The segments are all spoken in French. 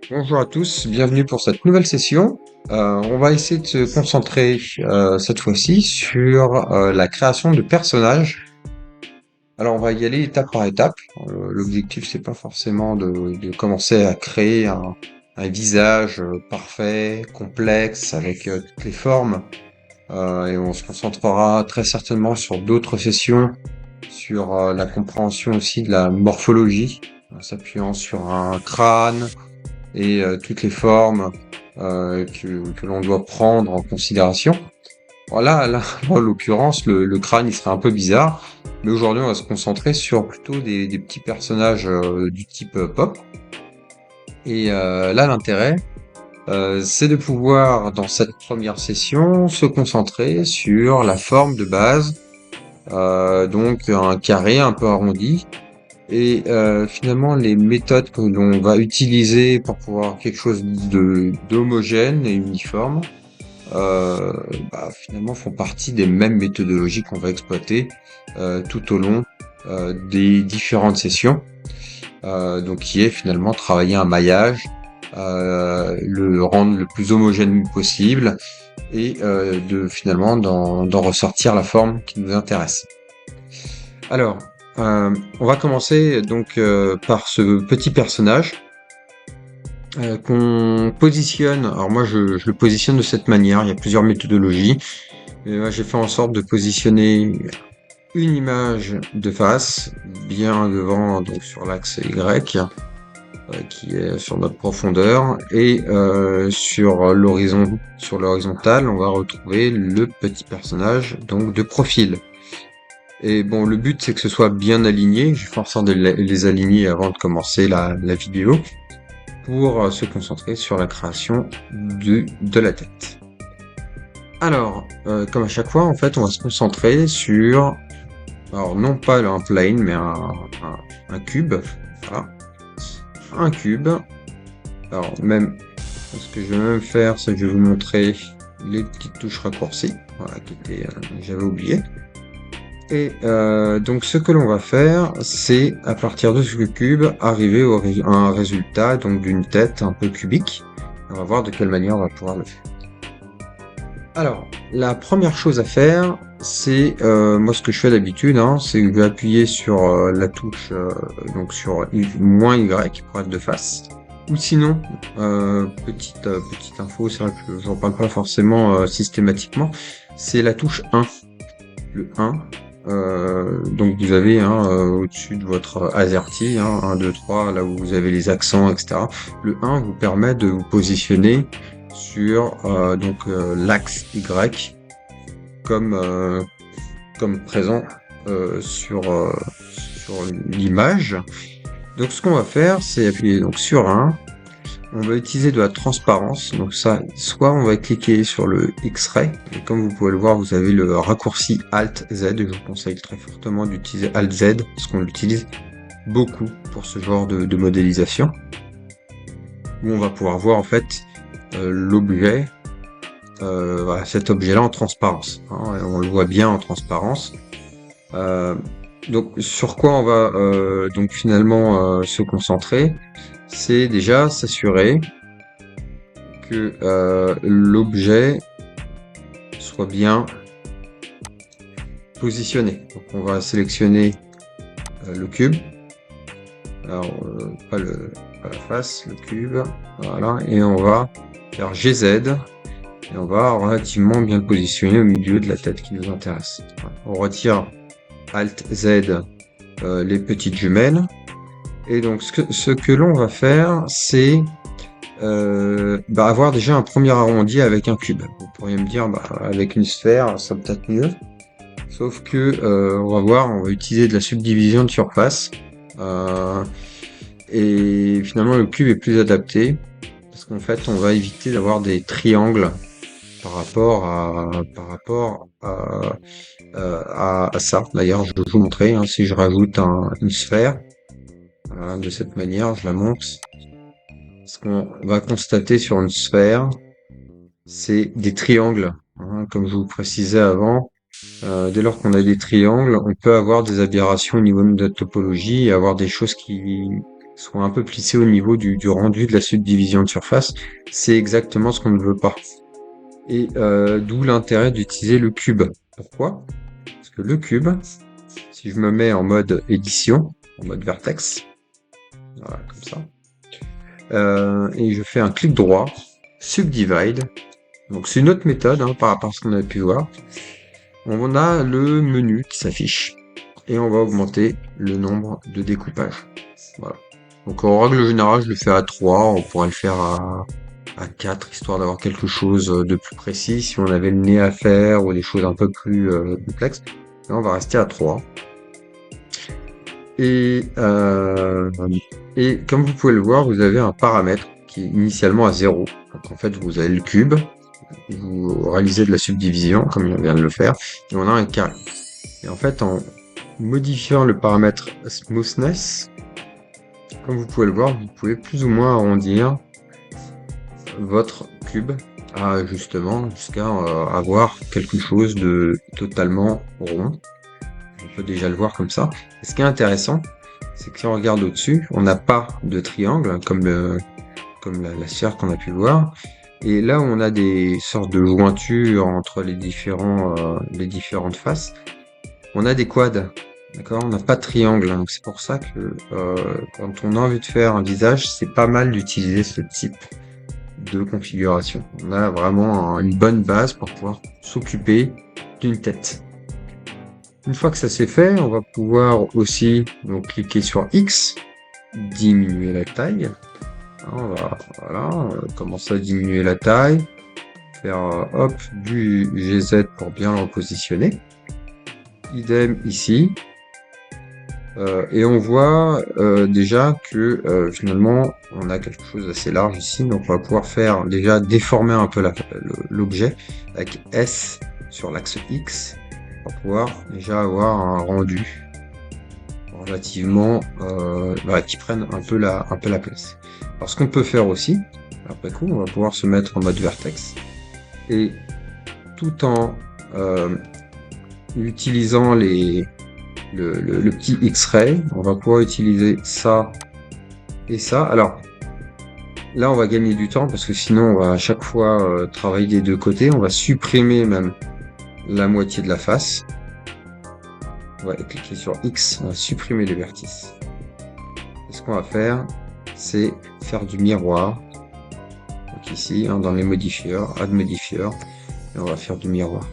Bonjour à tous, bienvenue pour cette nouvelle session. On va essayer de se concentrer cette fois-ci sur la création de personnages. Alors on va y aller étape par étape. L'objectif c'est pas forcément de commencer à créer un visage parfait, complexe, avec toutes les formes. Et on se concentrera très certainement sur d'autres sessions, sur la compréhension aussi de la morphologie, en s'appuyant sur un crâne, et toutes les formes que l'on doit prendre en considération. Voilà, là, en l'occurrence, le crâne, il serait un peu bizarre, mais aujourd'hui, on va se concentrer sur plutôt des petits personnages du type pop. Et là, l'intérêt, c'est de pouvoir, dans cette première session, se concentrer sur la forme de base, donc un carré un peu arrondi, et finalement, les méthodes que l'on va utiliser pour pouvoir avoir quelque chose de d'homogène et uniforme, euh, finalement font partie des mêmes méthodologies qu'on va exploiter tout au long des différentes sessions. Donc qui est finalement travailler un maillage, le rendre le plus homogène possible et de finalement d'en ressortir la forme qui nous intéresse. Alors, on va commencer donc par ce petit personnage qu'on positionne. Alors moi, je le positionne de cette manière. Il y a plusieurs méthodologies. Mais moi, j'ai fait en sorte de positionner une image de face, bien devant, donc sur l'axe Y, qui est sur notre profondeur, et sur l'horizontale, on va retrouver le petit personnage, donc de profil. Et bon, le but, c'est que ce soit bien aligné. J'ai fait en sorte de les aligner avant de commencer la vidéo pour se concentrer sur la création de la tête. Alors, comme à chaque fois, en fait, on va se concentrer sur, alors non pas un plane, mais un cube. Voilà, un cube. Alors même, ce que je vais même faire, c'est que je vais vous montrer les petites touches raccourcies, voilà, qui étaient, j'avais oublié. Et donc ce que l'on va faire, c'est à partir de ce cube arriver à un résultat donc d'une tête un peu cubique. On va voir de quelle manière on va pouvoir le faire. Alors, la première chose à faire, c'est moi ce que je fais d'habitude, hein, c'est que je vais appuyer sur la touche donc sur moins Y pour être de face. Ou sinon, petite info, c'est vrai que j'en parle pas forcément systématiquement, c'est la touche 1. Le 1. Donc vous avez au-dessus de votre AZERTY, 1, 2, 3, là où vous avez les accents, etc. Le 1 vous permet de vous positionner sur l'axe Y comme présent sur l'image. Donc ce qu'on va faire, c'est appuyer donc sur 1. On va utiliser de la transparence, donc ça, soit on va cliquer sur le X-Ray, et comme vous pouvez le voir, vous avez le raccourci Alt-Z, et je vous conseille très fortement d'utiliser Alt-Z, parce qu'on l'utilise beaucoup pour ce genre de modélisation, où on va pouvoir voir en fait l'objet, voilà, cet objet-là en transparence, hein, on le voit bien en transparence. Donc sur quoi on va donc finalement se concentrer, c'est déjà s'assurer que l'objet soit bien positionné. Donc on va sélectionner le cube, alors pas la face, le cube, voilà, et on va faire GZ, et on va relativement bien le positionner au milieu de la tête qui nous intéresse. Voilà. On retire Alt Z les petites jumelles, et donc ce que l'on va faire, c'est avoir déjà un premier arrondi avec un cube. Vous pourriez me dire, avec une sphère, ça peut-être mieux. Sauf que, on va voir, on va utiliser de la subdivision de surface. Et finalement, le cube est plus adapté. Parce qu'en fait, on va éviter d'avoir des triangles par rapport à ça. D'ailleurs, je vais vous montrer, hein, si je rajoute une sphère, voilà, de cette manière, je la montre. Ce qu'on va constater sur une sphère, c'est des triangles, hein, comme je vous précisais avant. Dès lors qu'on a des triangles, on peut avoir des aberrations au niveau de notre topologie et avoir des choses soit un peu plissé au niveau du rendu de la subdivision de surface. C'est exactement ce qu'on ne veut pas. Et d'où l'intérêt d'utiliser le cube. Pourquoi? Parce que le cube, si je me mets en mode édition, en mode vertex, voilà, comme ça, et je fais un clic droit, subdivide, donc c'est une autre méthode par rapport à ce qu'on a pu voir. On a le menu qui s'affiche et on va augmenter le nombre de découpages. Voilà. Donc en règle générale, je le fais à 3, on pourrait le faire à 4, histoire d'avoir quelque chose de plus précis si on avait le nez à faire ou des choses un peu plus complexes. Là, on va rester à 3. Et, et comme vous pouvez le voir, vous avez un paramètre qui est initialement à 0. Donc en fait, vous avez le cube, vous réalisez de la subdivision, comme on vient de le faire, et on a un carré. Et en fait, en modifiant le paramètre smoothness, comme vous pouvez le voir, vous pouvez plus ou moins arrondir votre cube à justement jusqu'à avoir quelque chose de totalement rond. On peut déjà le voir comme ça. Et ce qui est intéressant, c'est que si on regarde au-dessus, on n'a pas de triangle comme la sphère qu'on a pu voir. Et là où on a des sortes de jointures entre les différentes faces, on a des quads. D'accord? On n'a pas de triangle. Donc c'est pour ça que quand on a envie de faire un visage, c'est pas mal d'utiliser ce type de configuration. On a vraiment une bonne base pour pouvoir s'occuper d'une tête. Une fois que ça c'est fait, on va pouvoir aussi donc cliquer sur X, diminuer la taille. On va voilà, commencer à diminuer la taille, faire hop du GZ pour bien le repositionner. Idem ici. Et on voit déjà que finalement on a quelque chose d'assez large ici, donc on va pouvoir faire déjà déformer un peu l'objet avec S sur l'axe X pour pouvoir déjà avoir un rendu relativement qui prenne un peu la place. Alors ce qu'on peut faire aussi, après coup, on va pouvoir se mettre en mode vertex et tout en utilisant le petit X-ray, on va pouvoir utiliser ça et ça. Alors là, on va gagner du temps parce que sinon, on va à chaque fois travailler des deux côtés. On va supprimer même la moitié de la face. On va cliquer sur X, on va supprimer les vertices. Et ce qu'on va faire, c'est faire du miroir. Donc ici, dans les modifieurs, add modifier, et on va faire du miroir.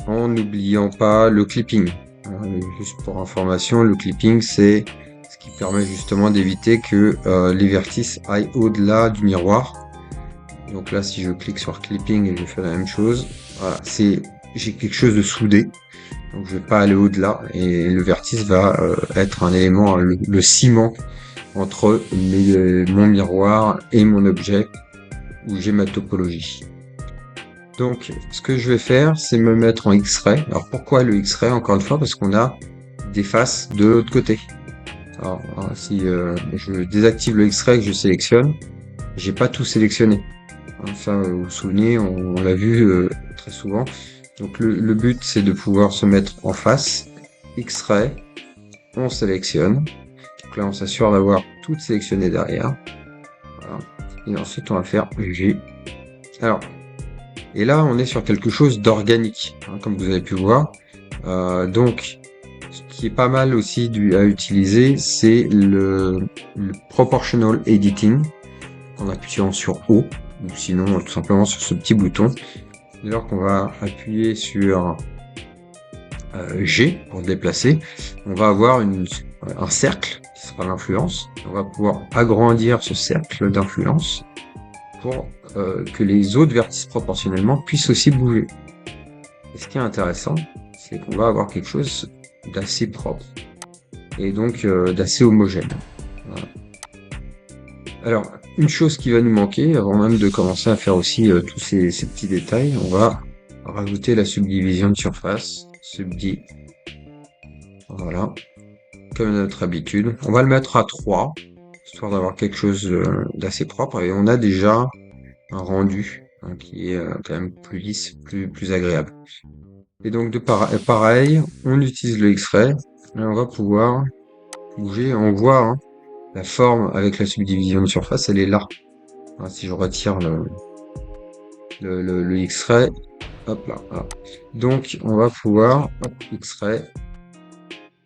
En n'oubliant pas le clipping. Juste pour information, le clipping, c'est ce qui permet justement d'éviter que les vertices aillent au-delà du miroir. Donc là, si je clique sur clipping et je fais la même chose, voilà, j'ai quelque chose de soudé. Donc je vais pas aller au-delà et le vertice va être un élément, le ciment entre mon miroir et mon objet où j'ai ma topologie. Donc ce que je vais faire, c'est me mettre en X-ray. Alors pourquoi le X-ray? Encore une fois, parce qu'on a des faces de l'autre côté. Alors si je désactive le X-ray que je sélectionne, j'ai pas tout sélectionné. Ça, vous vous souvenez, on l'a vu très souvent. Donc le but, c'est de pouvoir se mettre en face, X-ray, on sélectionne. Donc là, on s'assure d'avoir tout sélectionné derrière. Voilà. Et ensuite, on va faire G. Alors, et là, on est sur quelque chose d'organique, comme vous avez pu voir. Donc, ce qui est pas mal aussi à utiliser, c'est le proportional editing, en appuyant sur O, ou sinon tout simplement sur ce petit bouton. Dès lors qu'on va appuyer sur G pour déplacer, on va avoir un cercle qui sera l'influence. On va pouvoir agrandir ce cercle d'influence pour que les autres vertices proportionnellement puissent aussi bouger. Et ce qui est intéressant, c'est qu'on va avoir quelque chose d'assez propre et donc d'assez homogène. Voilà. Alors, une chose qui va nous manquer, avant même de commencer à faire aussi tous ces petits détails, on va rajouter la subdivision de surface, subdi, voilà, comme à notre habitude. On va le mettre à 3, histoire d'avoir quelque chose d'assez propre, et on a déjà un rendu qui est quand même plus lisse, plus agréable. Et donc pareil, on utilise le X-ray, et on va pouvoir bouger. On voit, hein, la forme avec la subdivision de surface, elle est là. Hein, si je retire le X-ray, hop là, voilà. Donc, on va pouvoir, hop, X-ray,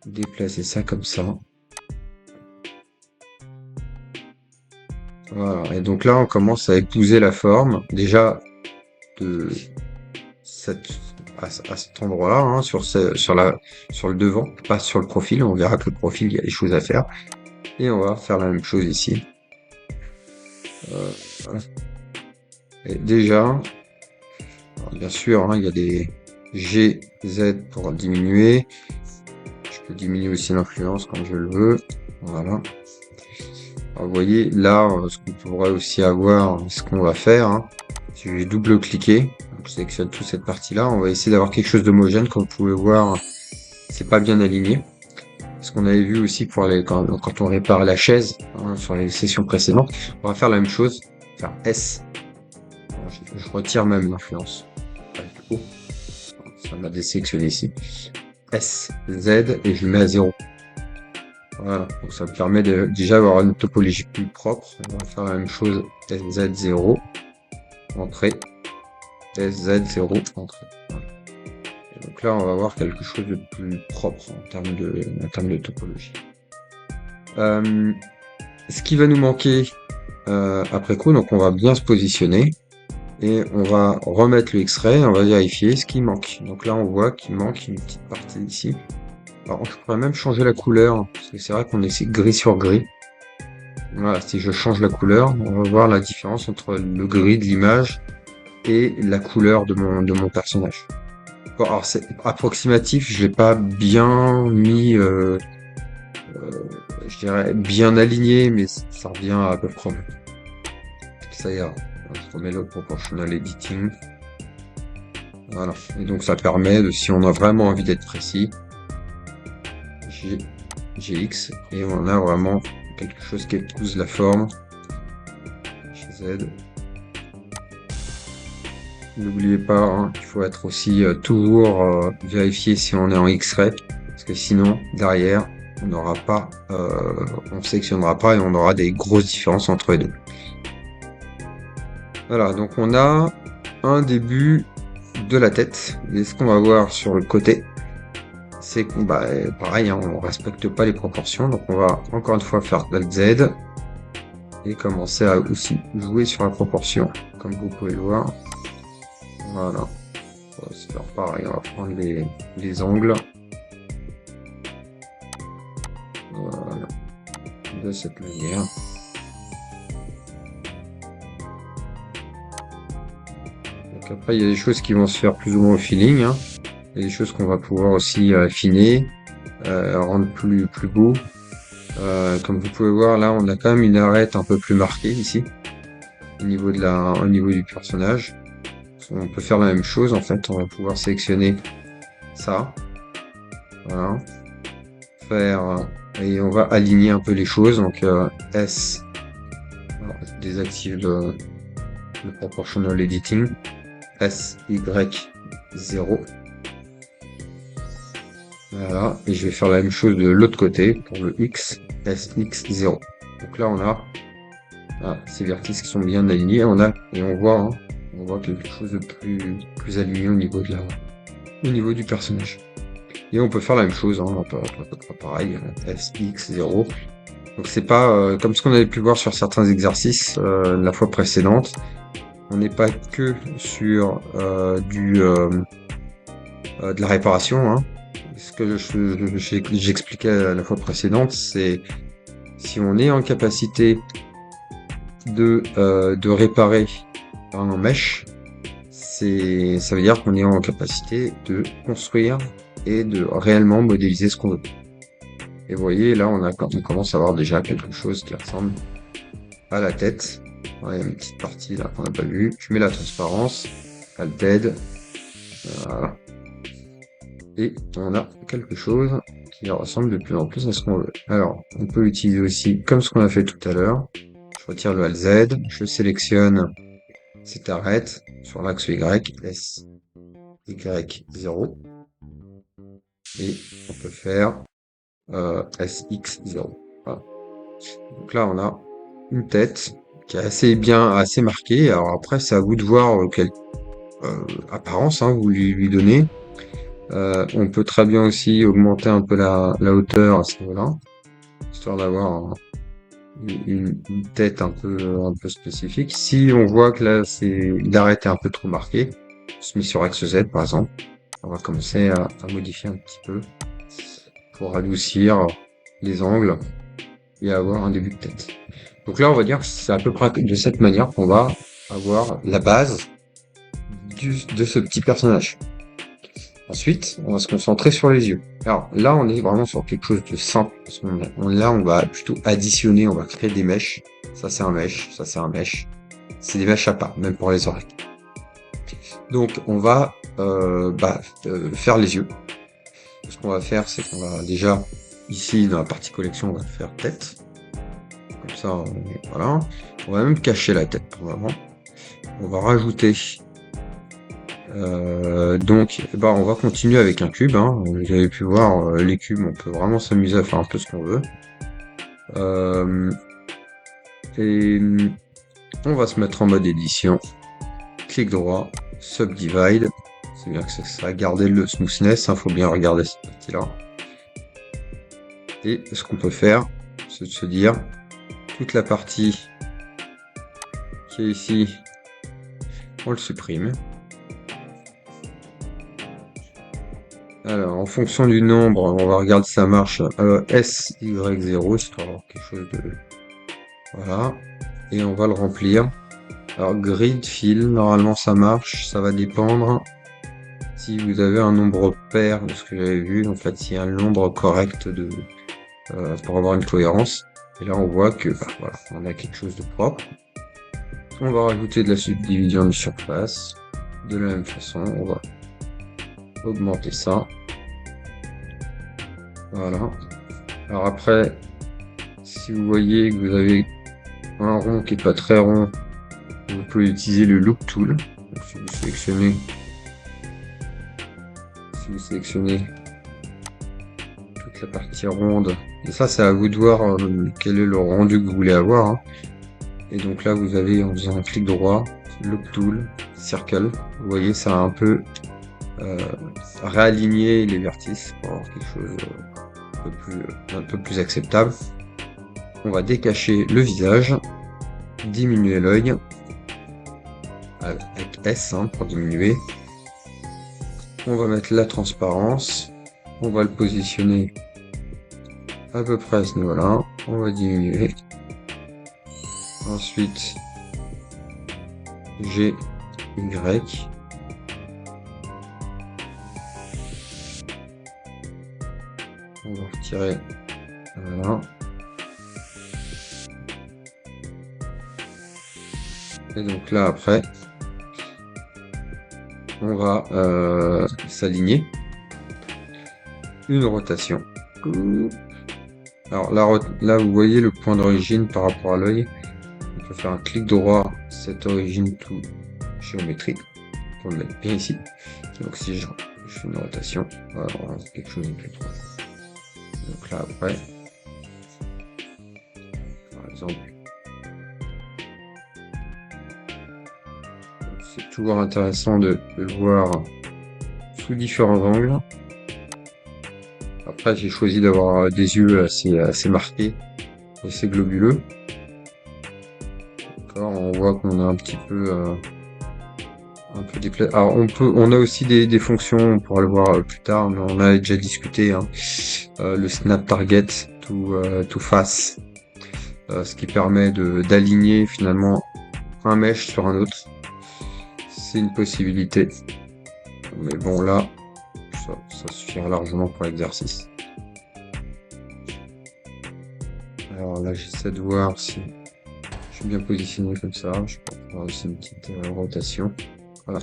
déplacer ça comme ça. Voilà. Et donc là, on commence à épouser la forme, déjà, de cette, à cet endroit-là, hein, sur le devant, pas sur le profil. On verra que le profil, il y a des choses à faire. Et on va faire la même chose ici. Voilà. Et déjà, alors bien sûr, hein, il y a des G, Z pour diminuer. Je peux diminuer aussi l'influence quand je le veux. Voilà. Alors, vous voyez, là, ce qu'on pourrait aussi avoir, ce qu'on va faire, hein, si je vais double-cliquer, je sélectionne toute cette partie-là, on va essayer d'avoir quelque chose d'homogène. Comme vous pouvez voir, c'est pas bien aligné. Ce qu'on avait vu aussi pour quand on répare la chaise, hein, sur les sessions précédentes, on va faire la même chose, faire S. Alors, je retire même l'influence. Avec le O. Ça m'a désélectionné ici. S, Z, et je le mets à 0. Voilà, donc ça me permet déjà d'avoir une topologie plus propre. On va faire la même chose, SZ0, entrée, SZ0, entrée. Voilà. Et donc là, on va avoir quelque chose de plus propre en termes de topologie. Ce qui va nous manquer après coup, donc on va bien se positionner et on va remettre le X-ray, on va vérifier ce qui manque. Donc là, on voit qu'il manque une petite partie ici. Alors, je pourrais même changer la couleur, parce que c'est vrai qu'on est gris sur gris. Voilà, si je change la couleur, on va voir la différence entre le gris de l'image et la couleur de mon personnage. Bon, alors c'est approximatif, je l'ai pas bien mis, je dirais bien aligné, mais ça revient à peu près. Ça ira. Je remets le proportional editing. Voilà. Et donc ça permet de, si on a vraiment envie d'être précis, GX, et on a vraiment quelque chose qui épouse la forme. Z. N'oubliez pas, hein, il faut être aussi toujours vérifier si on est en X-ray, parce que sinon, derrière, on n'aura pas, on sélectionnera pas et on aura des grosses différences entre les deux. Voilà, donc on a un début de la tête. Et ce qu'on va voir sur le côté, c'est qu'on, bah, pareil, hein, on respecte pas les proportions, donc on va encore une fois faire Alt Z et commencer à aussi jouer sur la proportion, comme vous pouvez le voir. Voilà. On va se faire pareil, on va prendre les angles. Voilà. De cette manière. Donc après, il y a des choses qui vont se faire plus ou moins au feeling, hein. Il y a des choses qu'on va pouvoir aussi affiner, rendre plus beau. Comme vous pouvez voir, là, on a quand même une arête un peu plus marquée ici, au niveau du personnage. On peut faire la même chose, en fait. On va pouvoir sélectionner ça. Voilà. Et on va aligner un peu les choses. Donc, S. Alors, je désactive le proportional editing. S, Y, 0. Voilà. Et je vais faire la même chose de l'autre côté pour le X, S, X, 0. Donc là, on a ces vertices qui sont bien alignés. Et on voit quelque chose de plus aligné au niveau au niveau du personnage. Et on peut faire la même chose, hein, on peut faire pareil, S, X, 0. Donc c'est pas comme ce qu'on avait pu voir sur certains exercices la fois précédente. On n'est pas que sur de la réparation, hein. Ce que j'expliquais la fois précédente, c'est si on est en capacité de réparer un mesh, ça veut dire qu'on est en capacité de construire et de réellement modéliser ce qu'on veut. Et vous voyez, là, on commence à avoir déjà quelque chose qui ressemble à la tête. Ouais, il y a une petite partie là qu'on n'a pas vue. Je mets la transparence, Alt Z, voilà. Et on a quelque chose qui ressemble de plus en plus à ce qu'on veut. Alors, on peut l'utiliser aussi comme ce qu'on a fait tout à l'heure. Je retire le Alt Z, je sélectionne cette arête sur l'axe Y, S, Y, 0. Et on peut faire SX0. Voilà. Donc là, on a une tête qui est assez bien, assez marquée. Alors après, c'est à vous de voir quelle apparence hein, vous lui donnez. On peut très bien aussi augmenter un peu la hauteur à ce niveau-là, histoire d'avoir une tête un peu spécifique. Si on voit que là, l'arête est un peu trop marqué, on se met sur Axe Z par exemple. On va commencer à modifier un petit peu pour adoucir les angles et avoir un début de tête. Donc là, on va dire que c'est à peu près de cette manière qu'on va avoir la base de ce petit personnage. Ensuite, on va se concentrer sur les yeux. Alors là, on est vraiment sur quelque chose de simple. Parce là, on va plutôt additionner, on va créer des mèches. Ça, c'est un mèche, ça, c'est un mèche. C'est des mèches à part, même pour les oreilles. Donc, on va faire les yeux. Ce qu'on va faire, c'est qu'on va déjà, ici, dans la partie collection, on va faire tête. Comme ça, voilà. On va même cacher la tête pour le moment. On va rajouter on va continuer avec un cube, hein. Vous avez pu voir, les cubes, on peut vraiment s'amuser à faire un peu ce qu'on veut. Euh, et on va se mettre en mode édition. Clic droit, subdivide. C'est bien que ça a gardé le smoothness, hein, faut bien regarder cette partie-là. Et ce qu'on peut faire, c'est de se dire, toute la partie qui est ici, on le supprime. Alors, en fonction du nombre, on va regarder si ça marche. SY0, histoire d'avoir quelque chose de... Voilà. Et on va le remplir. Alors, grid fill, normalement ça marche. Ça va dépendre si vous avez un nombre pair de ce que j'avais vu. En fait, s'il y a un nombre correct pour avoir une cohérence. Et là, on voit que, voilà, on a quelque chose de propre. On va rajouter de la subdivision de surface. De la même façon, on va augmenter ça. Voilà. Alors après, si vous voyez que vous avez un rond qui est pas très rond, vous pouvez utiliser le Loop Tool. Donc, si vous sélectionnez toute la partie ronde, et ça c'est à vous de voir quel est le rendu que vous voulez avoir. Hein. Et donc là vous avez en faisant un clic droit, Loop Tool, Circle. Vous voyez ça a un peu réaligné les vertices pour avoir quelque chose un peu plus acceptable. On va décacher le visage, diminuer l'œil avec S hein, pour diminuer. On va mettre la transparence, on va le positionner à peu près à ce niveau-là, on va diminuer. Ensuite, G, Y. On va retirer, voilà. Et donc là, après, on va s'aligner. Une rotation. Alors là, vous voyez le point d'origine par rapport à l'œil. On peut faire un clic droit, cette origine tout géométrique, pour le mettre bien ici. Donc si je fais une rotation, on va avoir quelque chose de plus droit. Donc là après, par exemple, c'est toujours intéressant de le voir sous différents angles. Après, j'ai choisi d'avoir des yeux assez marqués, assez globuleux. D'accord, on voit qu'on a un petit peu alors on a aussi des fonctions, on pourra le voir plus tard, mais on a déjà discuté hein, le snap target to face, ce qui permet d'aligner finalement un mesh sur un autre. C'est une possibilité, mais bon là, ça suffira largement pour l'exercice. Alors là, j'essaie de voir si je suis bien positionné comme ça. Je peux faire aussi une petite rotation. Voilà.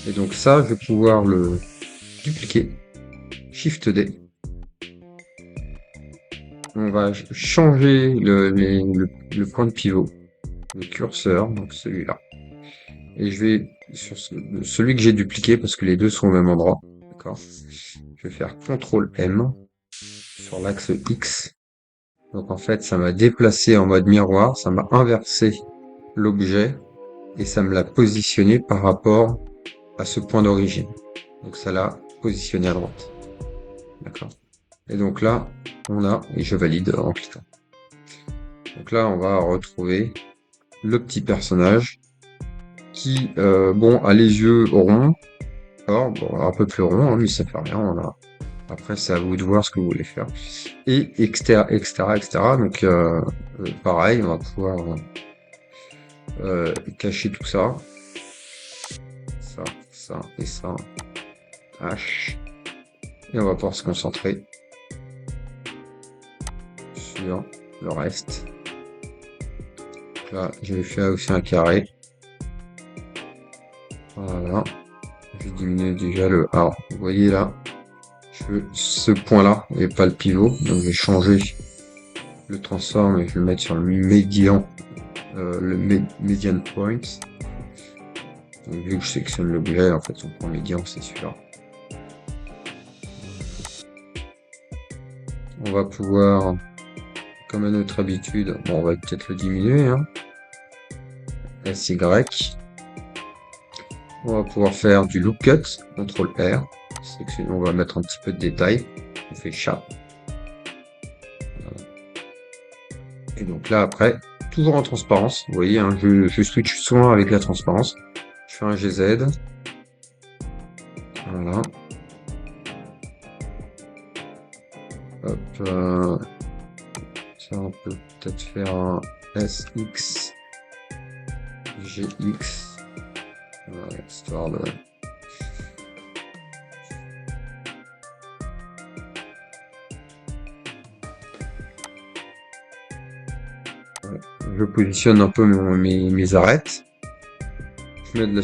Et donc ça, je vais pouvoir le dupliquer. Shift D. On va changer le point de pivot, le curseur, donc celui-là. Et je vais sur celui que j'ai dupliqué parce que les deux sont au même endroit. D'accord. Je vais faire CTRL M sur l'axe X. Donc en fait, ça m'a déplacé en mode miroir, ça m'a inversé l'objet et ça me l'a positionné par rapport à ce point d'origine. Donc ça l'a positionné à droite. D'accord. Et donc là, et je valide en cliquant. Donc là, on va retrouver le petit personnage qui, a les yeux ronds. Alors, bon, un peu plus rond, hein, mais ça fait rien. Après, c'est à vous de voir ce que vous voulez faire. Et etc., etc., etc. Donc, pareil, on va pouvoir cacher tout ça. Ça et ça. H. Et on va pouvoir se concentrer sur le reste. Là, je vais faire aussi un carré. Voilà. Je vais diminuer déjà le... Alors, vous voyez là, ce point-là et pas le pivot. Donc, je vais changer le transform et je vais le mettre sur le médian, median point. Donc, vu que je sélectionne l'objet, en fait, son point médian, c'est celui-là. On va pouvoir, comme à notre habitude, bon, on va peut-être le diminuer, hein. SY. On va pouvoir faire du loop cut, CTRL R. On va mettre un petit peu de détail. On fait chat. Voilà. Et donc là, après, toujours en transparence. Vous voyez, hein, je switch souvent avec la transparence. Je fais un GZ. Voilà. Hop. Ça, on peut peut-être faire un SX. GX. Voilà, histoire de... Voilà. Je positionne un peu mes arêtes. Je mets de la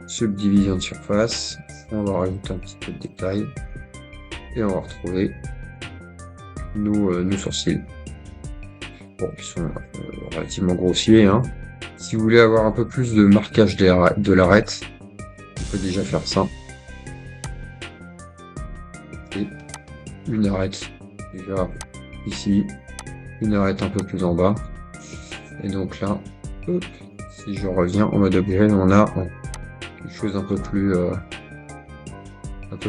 subdivision de surface. On va rajouter un petit peu de détail. Et on va retrouver nos sourcils. Bon, ils sont relativement grossiers, hein. Si vous voulez avoir un peu plus de marquage de l'arête, on peut déjà faire ça. Et une arête déjà ici, une arête un peu plus en bas. Et donc là, hop, si je reviens en mode upgrade, on a quelque chose un peu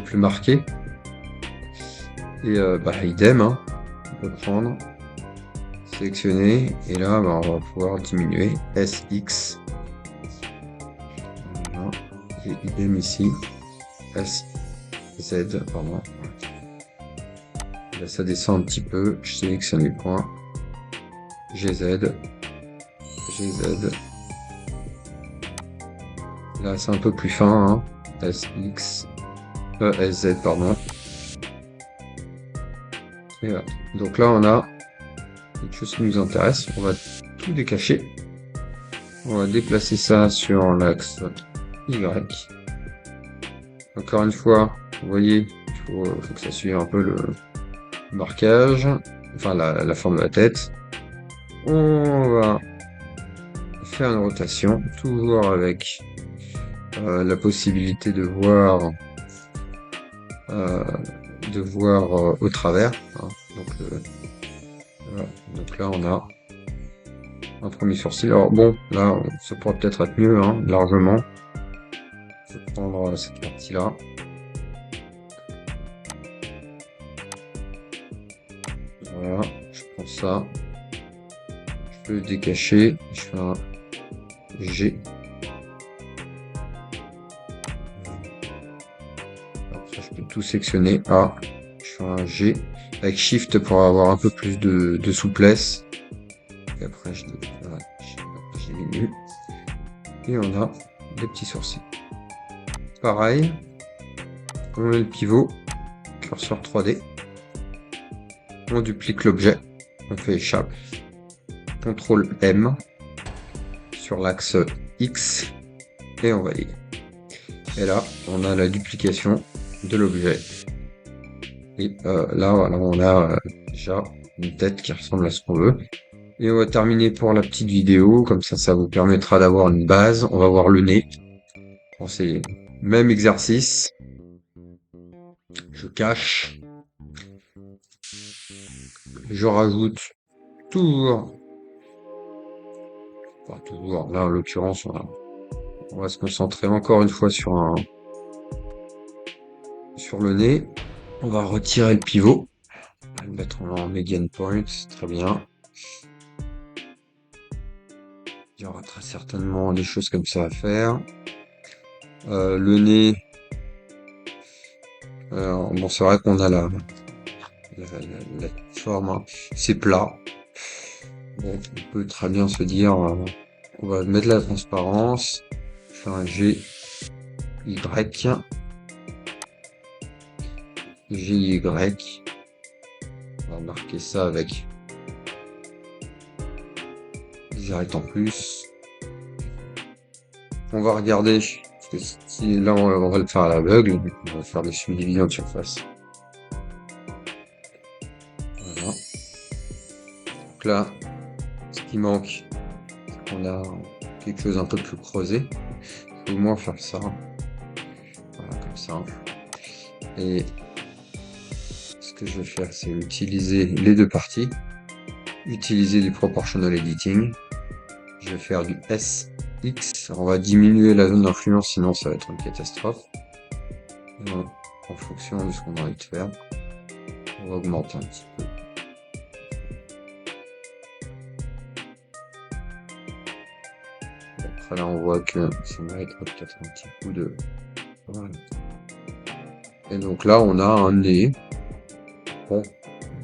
plus marqué. Et idem, hein, on peut prendre, sélectionner, et là on va pouvoir diminuer SX. Voilà. Et idem ici, SZ, pardon. Là ça descend un petit peu, je sélectionne les points, GZ. Là c'est un peu plus fin, hein. SZ, pardon. Et voilà. Donc là on a quelque chose qui nous intéresse, on va tout décacher. On va déplacer ça sur l'axe Y. Encore une fois, vous voyez, il faut que ça suive un peu le marquage, enfin la forme de la tête. On va faire une rotation, toujours avec la possibilité de voir au travers, hein. Voilà. Donc là on a un premier sourcil. Alors bon, là ça pourrait peut-être être mieux, hein, largement. Je vais prendre cette partie là. Voilà, je prends ça, je peux le décacher, je fais un G. Alors ça, je peux tout sectionner. A, je fais un G avec Shift pour avoir un peu plus de souplesse. Et après, je diminue. Et on a des petits sourcils. Pareil, on met le pivot, curseur 3D. On duplique l'objet, on fait échappe, CTRL M sur l'axe X et on valide. Et là, on a la duplication de l'objet. Et là, voilà, on a déjà une tête qui ressemble à ce qu'on veut. Et on va terminer pour la petite vidéo, comme ça vous permettra d'avoir une base. On va voir le nez. Bon, c'est le même exercice. Je cache. Je rajoute toujours, enfin toujours, là en l'occurrence, on va se concentrer encore une fois sur le nez. On va retirer le pivot, on va le mettre en median point, très bien. Il y aura très certainement des choses comme ça à faire. Le nez, bon c'est vrai qu'on a la forme, hein. C'est plat. Bon, on peut très bien se dire, on va mettre la transparence, faire un G, Y, GY. On va marquer ça avec des arêtes en plus. On va regarder, parce que si là on va le faire à l'aveugle, on va faire des subdivisions de surface. Voilà. Donc là, ce qui manque, c'est qu'on a quelque chose un peu plus creusé. Je vais au moins faire ça. Voilà, comme ça. Et ce que je vais faire, c'est utiliser les deux parties. Utiliser du proportional editing. Je vais faire du SX. On va diminuer la zone d'influence, sinon ça va être une catastrophe. Donc, en fonction de ce qu'on a envie de faire, on va augmenter un petit peu. Après là, on voit que ça mérite peut-être un petit coup de... Voilà. Et donc là, on a un nez. Bon,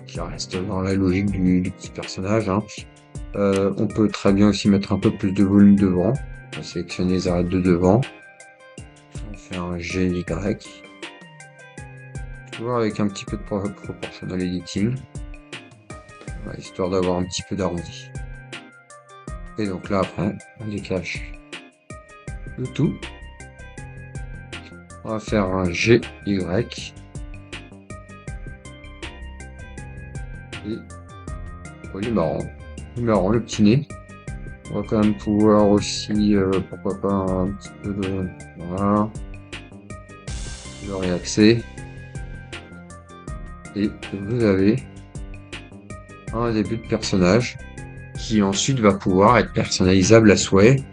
qui reste dans la logique du petit personnage, hein. On peut très bien aussi mettre un peu plus de volume devant. On va sélectionner les arêtes de devant. On fait un GY. Toujours avec un petit peu de proportional editing. Voilà, histoire d'avoir un petit peu d'arrondi. Et donc là, après, on décache le tout. On va faire un GY. Et il est marrant. Il est marrant, le petit nez. On va quand même pouvoir aussi, pourquoi pas, un petit peu de... Voilà. Le réaxer. Et vous avez un début de personnage qui ensuite va pouvoir être personnalisable à souhait.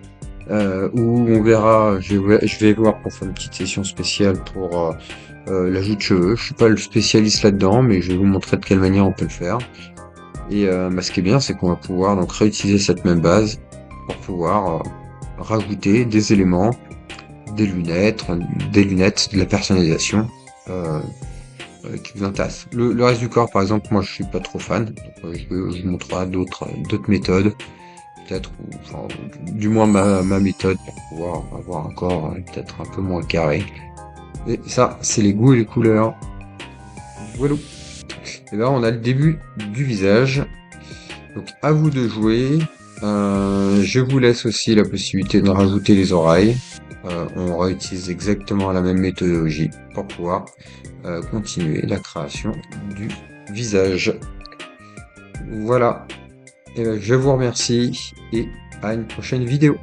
Où on verra, je vais voir pour faire une petite session spéciale pour l'ajout de cheveux. Je suis pas le spécialiste là-dedans, mais je vais vous montrer de quelle manière on peut le faire. Et ce qui est bien, c'est qu'on va pouvoir donc réutiliser cette même base pour pouvoir rajouter des éléments, des lunettes, de la personnalisation qui vous intéresse. Le reste du corps, par exemple, moi je suis pas trop fan, donc je vous montrerai d'autres méthodes, peut-être, enfin, du moins ma méthode pour pouvoir avoir un corps peut-être un peu moins carré. Et ça, c'est les goûts et les couleurs. Voilà. Et là, on a le début du visage. Donc, à vous de jouer. Je vous laisse aussi la possibilité de rajouter les oreilles. On réutilise exactement la même méthodologie pour pouvoir continuer la création du visage. Voilà. Et je vous remercie et à une prochaine vidéo.